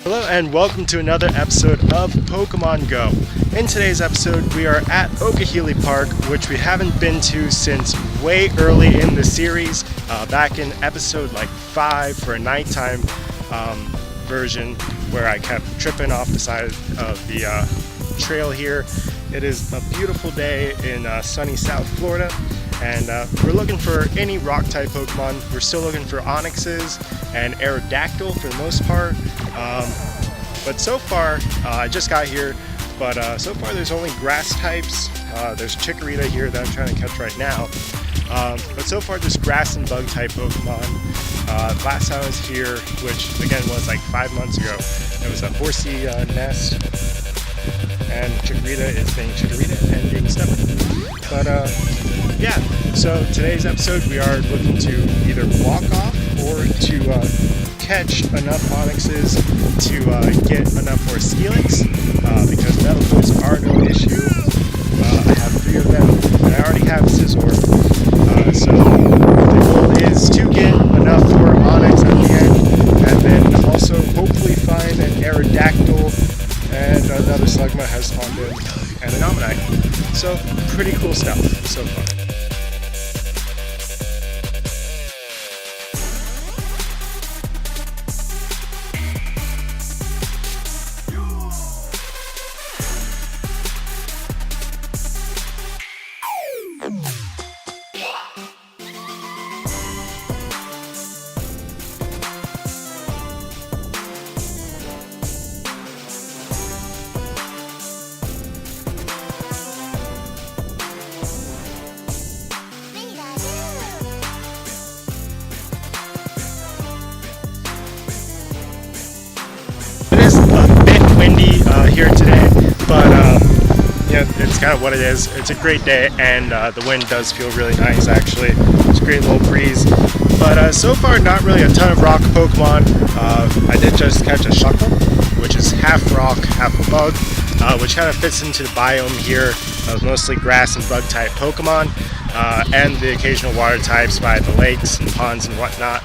Hello and welcome to another episode of Pokemon Go. In today's episode we are at Okeeheelee Park, which we haven't been to since way early in the series, back in episode like 5 for a nighttime version where I kept tripping off the side of the trail here. It is a beautiful day in sunny South Florida, and we're looking for any rock type Pokemon. We're still looking for Onyxes and Aerodactyl for the most part, but so far I just got here, but so far there's only grass types. There's Chikorita here that I'm trying to catch right now, but so far just grass and bug type Pokemon. Last time I was here, which again was like 5 months ago, it was a horsey nest, and Chikorita is being Chikorita and being stubborn. But yeah, so today's episode we are looking to either walk off or to catch enough Onyxes to get enough for Steelix, because Metaples are no issue. I have 3 of them, and I already have Scizor. So the goal is to get enough for Onyx at the end, and then also hopefully find an Aerodactyl and another Slugma has spawned in, and an Omanyte. So pretty cool stuff so far. It is a bit windy here today, but yeah, it's kind of what it is. It's a great day, and the wind does feel really nice actually. It's a great little breeze, but so far not really a ton of rock Pokemon. I did just catch a Shuckle, which is half rock, half bug, which kind of fits into the biome here of mostly grass and bug type Pokemon, and the occasional water types by the lakes and ponds and whatnot.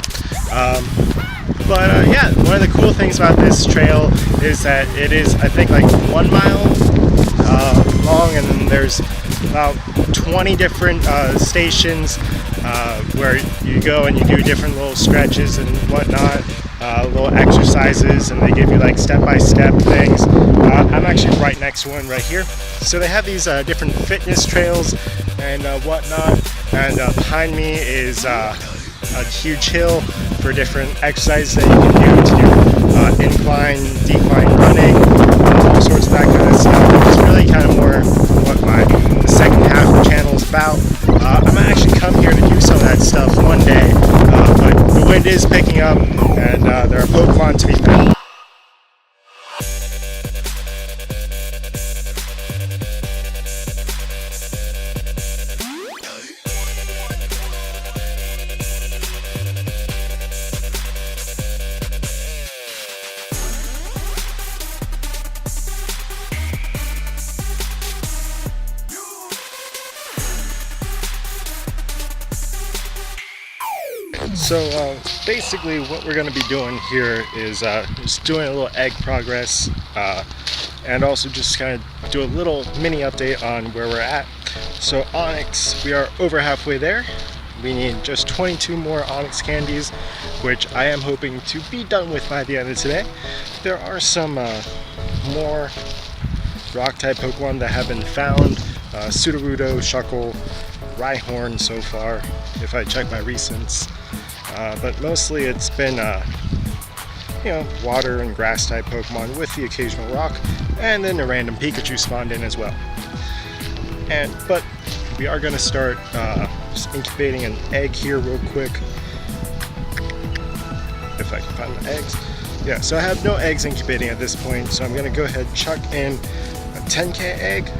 But yeah, one of the cool things about this trail is that it is, I think, like 1 mile long, and then there's about 20 different stations where you go and you do different little stretches and whatnot, little exercises, and they give you like step-by-step things. I'm actually right next to one right here. So they have these different fitness trails and whatnot, and behind me is a huge hill for different exercises that you can do incline, decline running, all sorts of that kind of stuff. It's really kind of more what the second half of the channel is about. I might actually come here to do some of that stuff one day, but the wind is picking up, and there are Pokemon to be found. So basically what we're going to be doing here is just doing a little egg progress, and also just kind of do a little mini update on where we're at. So Onyx, we are over halfway there. We need just 22 more Onyx candies, which I am hoping to be done with by the end of today. There are some more rock type Pokemon that have been found, Sudowoodo, Shuckle, Rhyhorn so far, if I check my recents. But mostly it's been, water and grass type Pokemon with the occasional rock, and then a random Pikachu spawned in as well. But we are going to start just incubating an egg here real quick, if I can find my eggs. Yeah, so I have no eggs incubating at this point, so I'm going to go ahead and chuck in a 10K egg.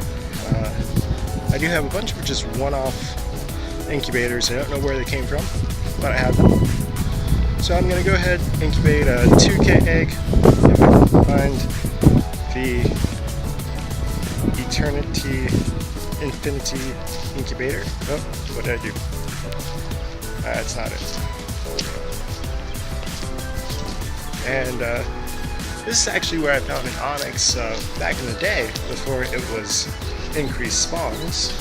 I do have a bunch of just one-off incubators. I don't know where they came from, but I have them. So I'm going to go ahead and incubate a 2K egg, if I can find the Eternity Infinity Incubator. Oh, what did I do? That's not it. And This is actually where I found an onyx back in the day before it was increased spawns.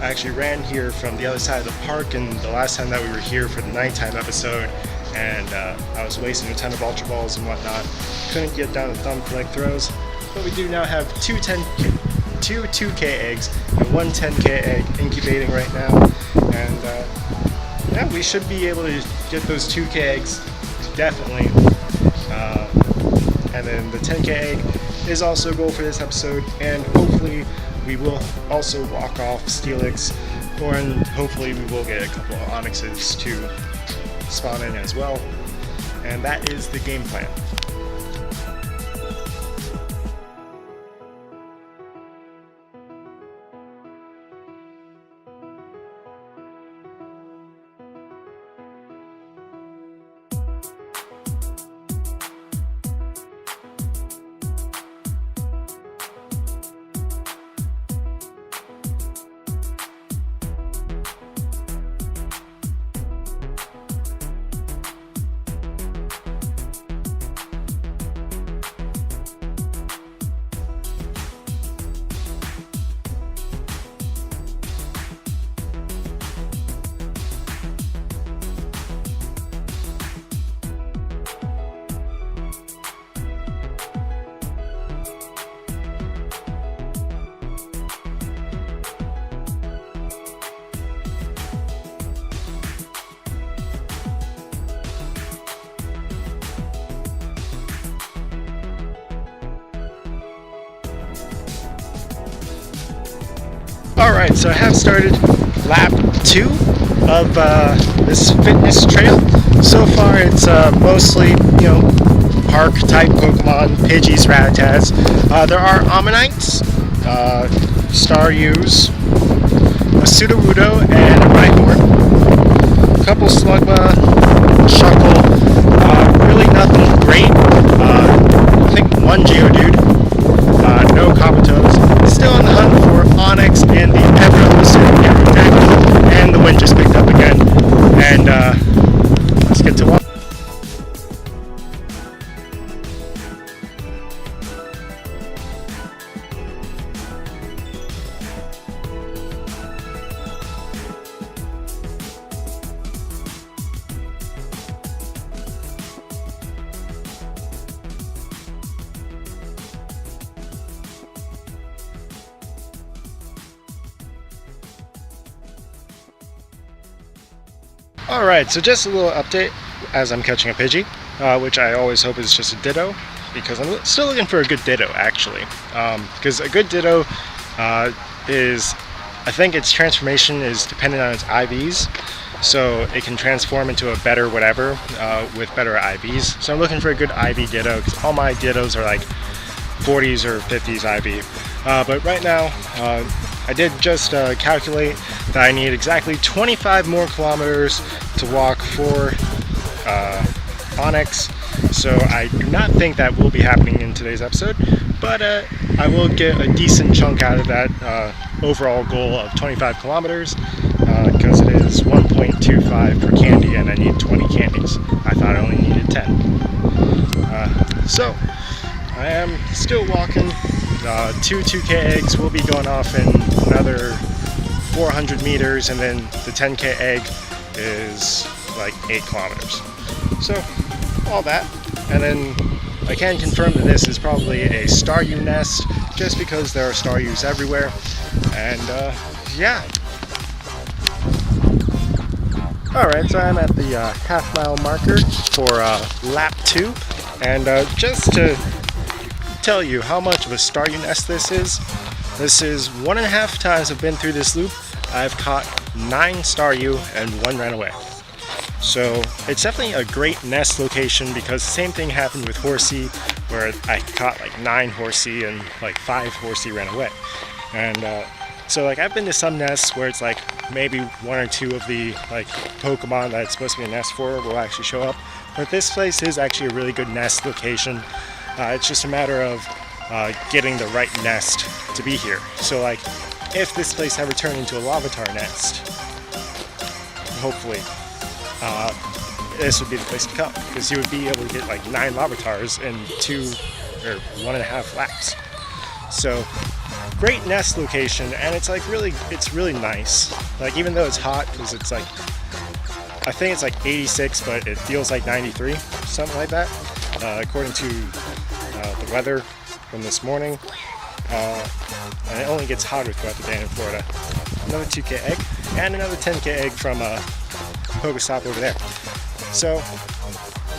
I actually ran here from the other side of the park, and the last time that we were here for the nighttime episode, and I was wasting a ton of ultra balls and whatnot. Couldn't get down the thumb collect throws, but we do now have two 2K eggs and one 10K egg incubating right now, and yeah, we should be able to get those 2K eggs definitely. And then the 10K egg is also a goal for this episode, and hopefully we will also walk off Steelix, and hopefully we will get a couple of onyxes to spawn in as well. And that is the game plan. Alright, so I have started lap 2 of this fitness trail. So far it's mostly, park type Pokemon, Pidgeys, Rattatas. There are Ammonites, Staryus, a Sudowoodo, and a Rhyhorn. A couple Slugma, Shuckle, really nothing great. I think one Geodude, no Kabutos. Still on the hunt for Onyx and the ever-elusive Aerodactyl, and the wind just picked up again. And let's get to one. Alright, so just a little update as I'm catching a Pidgey, which I always hope is just a Ditto, because I'm still looking for a good Ditto, actually. Because a good Ditto is, I think its transformation is dependent on its IVs, so it can transform into a better whatever with better IVs. So I'm looking for a good IV Ditto, because all my Dittos are like 40s or 50s IV. But right now, I did just calculate that I need exactly 25 more kilometers to walk for Onyx, so I do not think that will be happening in today's episode, but I will get a decent chunk out of that overall goal of 25 kilometers, because it is 1.25 per candy and I need 20 candies. I thought I only needed 10. So I am still walking. 2 2K eggs will be going off in another 400 meters, and then the 10K egg is like 8 kilometers. So all that, and then I can confirm that this is probably a Staryu nest, just because there are Staryus everywhere. And yeah. Alright, so I'm at the half-mile marker for lap 2, and just to tell you how much of a Staryu nest this is 1.5 times I've been through this loop. I've caught 9 Staryu and 1 ran away. So it's definitely a great nest location, because the same thing happened with Horsey, where I caught like 9 Horsey and like 5 Horsey ran away. And so like I've been to some nests where it's like maybe 1 or 2 of the like Pokemon that it's supposed to be a nest for will actually show up. But this place is actually a really good nest location. It's just a matter of getting the right nest to be here. So like, if this place ever turned into a Larvitar nest, hopefully, this would be the place to come, because you would be able to get like 9 Larvitars in 2 or 1.5 laps. So great nest location, and it's like it's really nice. Like, even though it's hot, because it's like, I think it's like 86, but it feels like 93, something like that, according to the weather from this morning. And it only gets hotter throughout the day in Florida. Another 2K egg, and another 10K egg from a Pokestop over there. So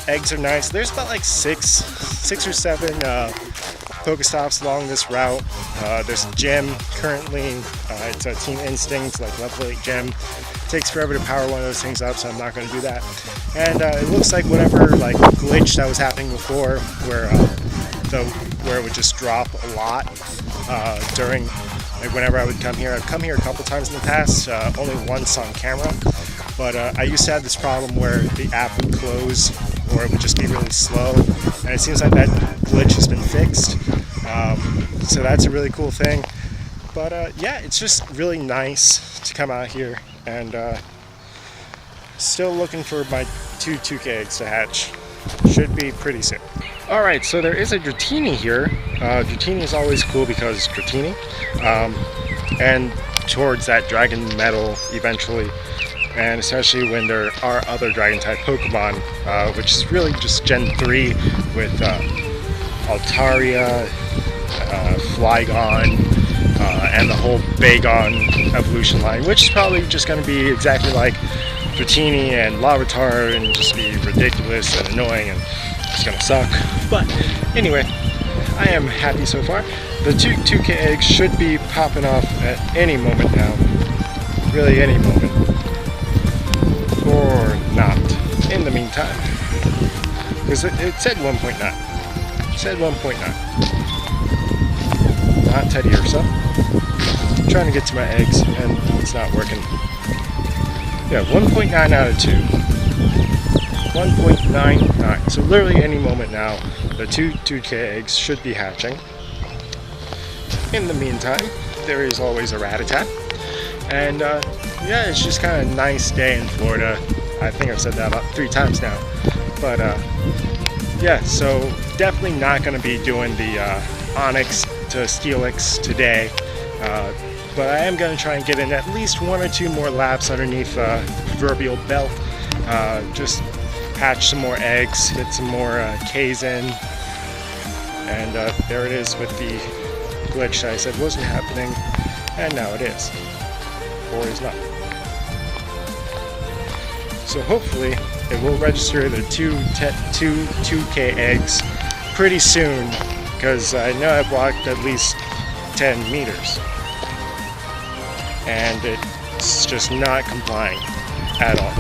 eggs are nice. There's about like six or seven Pokestops along this route. There's a gym currently. It's a Team Instinct, like level 8 gym. It takes forever to power one of those things up, so I'm not going to do that. And it looks like whatever like glitch that was happening before, where it would just drop a lot during, like, whenever I would come here. I've come here a couple times in the past, only once on camera. But I used to have this problem where the app would close, or it would just be really slow, and it seems like that glitch has been fixed. So that's a really cool thing. But yeah, it's just really nice to come out here, and still looking for my 2K eggs to hatch. Should be pretty soon. Alright, so there is a Dratini here. Dratini is always cool because it's Dratini. And towards that Dragon Metal eventually. And especially when there are other Dragon type Pokemon, which is really just Gen 3 with Altaria, Flygon, and the whole Bagon evolution line, which is probably just going to be exactly like Dratini and Larvitar and just be ridiculous and annoying and it's going to suck. But anyway, I am happy so far. The 2K eggs should be popping off at any moment now. Really any moment. Or not, in the meantime. Because it said 1.9. It said 1.9. Not Teddy Ursa. I'm trying to get to my eggs, and it's not working. Yeah, 1.9 out of 2. 1.99. So literally any moment now, the 2K eggs should be hatching. In the meantime, there is always a Rattata. And yeah, it's just kind of a nice day in Florida. I think I've said that about 3 times now. But yeah, so definitely not going to be doing the Onyx to Steelix today. But I am going to try and get in at least 1 or 2 more laps underneath the proverbial belt. Just hatch some more eggs, get some more Ks in. And there it is with the glitch that I said wasn't happening. And now it is. Or is not. So hopefully it will register the 2K eggs pretty soon, because I know I've walked at least 10 meters and it's just not complying at all.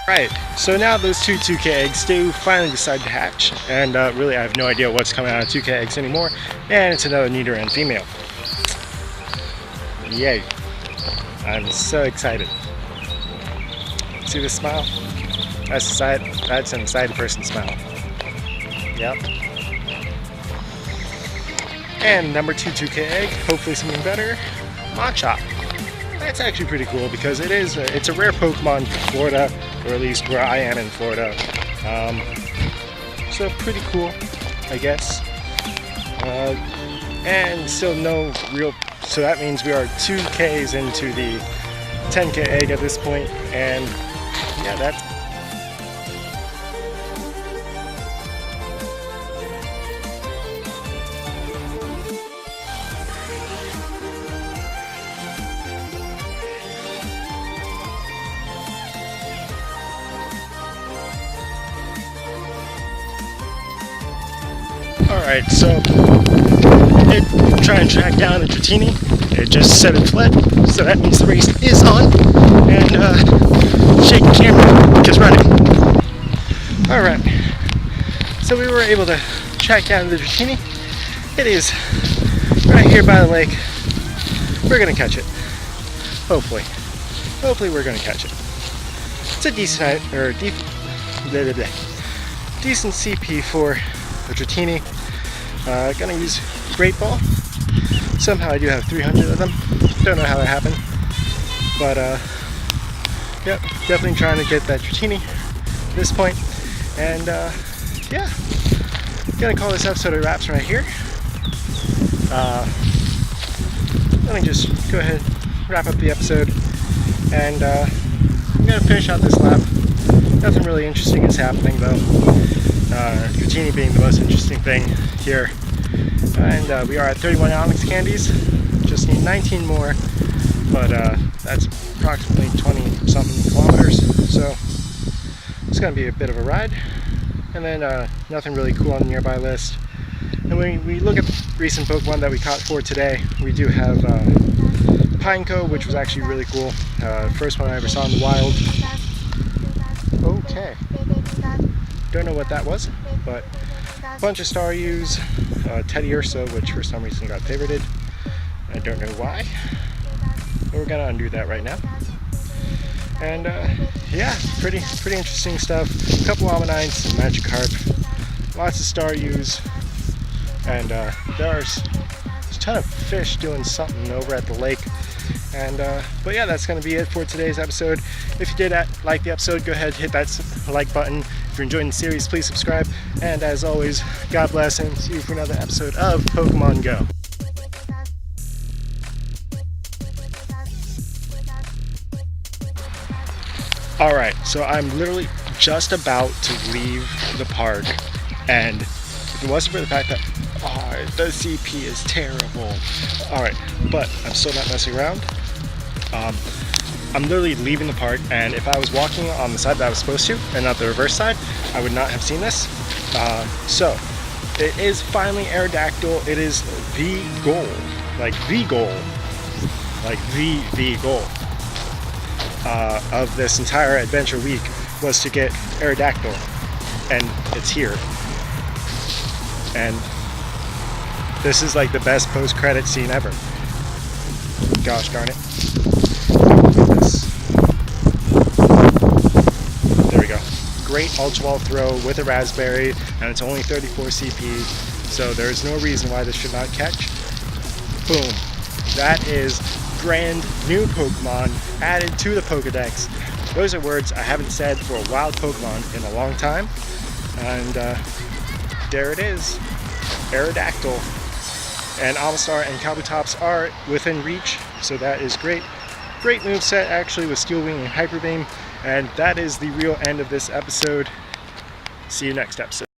Right, so now those 2K eggs do finally decide to hatch, and really I have no idea what's coming out of 2K eggs anymore, and it's another Nidoran female. Yay. I'm so excited. See this smile? That's an excited person smile. Yep. And number 2K egg, hopefully something better. Machop. That's actually pretty cool because it's a rare Pokemon for Florida, or at least where I am in Florida. So pretty cool, I guess. And still no real. So that means we are 2Ks into the 10K egg at this point, and yeah, that's. Alright, so trying to track down the Dratini. It just said it fled, so that means the race is on. And shake the camera because running. Alright, so we were able to track down the Dratini. It is right here by the lake. We're gonna catch it. Hopefully. Hopefully we're gonna catch it. It's a decent decent CP for the Dratini. Gonna use Great Ball. Somehow I do have 300 of them. Don't know how that happened. But, yep, definitely trying to get that Dratini at this point. And yeah, gonna call this episode a wraps right here. Let me just go ahead and wrap up the episode, and I'm gonna finish out this lap. Nothing really interesting is happening though. Okeeheelee being the most interesting thing here. And we are at 31 Onyx candies. Just need 19 more, but that's approximately 20 something kilometers. So it's gonna be a bit of a ride. And then nothing really cool on the nearby list. And when we look at the recent Pokemon that we caught for today, we do have Pineco, which was actually really cool. First one I ever saw in the wild. Okay. Don't know what that was, but a bunch of Staryus, Teddy Ursa, which for some reason got favorited. I don't know why, but we're gonna undo that right now. And yeah, pretty interesting stuff. A couple Ammonites, some Magikarp, lots of Staryus, and there's a ton of fish doing something over at the lake. And but yeah, that's going to be it for today's episode. If you did like the episode, go ahead, hit that like button. If you're enjoying the series, please subscribe. And as always, God bless, and see you for another episode of Pokemon Go. Alright, so I'm literally just about to leave the park, and if it wasn't for the fact that the CP is terrible. Alright, but I'm still not messing around. I'm literally leaving the park, and if I was walking on the side that I was supposed to, and not the reverse side, I would not have seen this. So, it is finally Aerodactyl. It is the goal. Like, the goal. Like, the goal. Of this entire adventure week was to get Aerodactyl, and it's here. And this is like the best post-credit scene ever. Gosh darn it. There we go. Great Ultra Ball throw with a Raspberry, and it's only 34 CP, so there is no reason why this should not catch. Boom. That is brand new Pokemon added to the Pokedex. Those are words I haven't said for a wild Pokemon in a long time. And there it is. Aerodactyl. And Amistar and Kabutops are within reach, so that is great. Great moveset actually with Steel Wing and Hyper Beam. And that is the real end of this episode. See you next episode.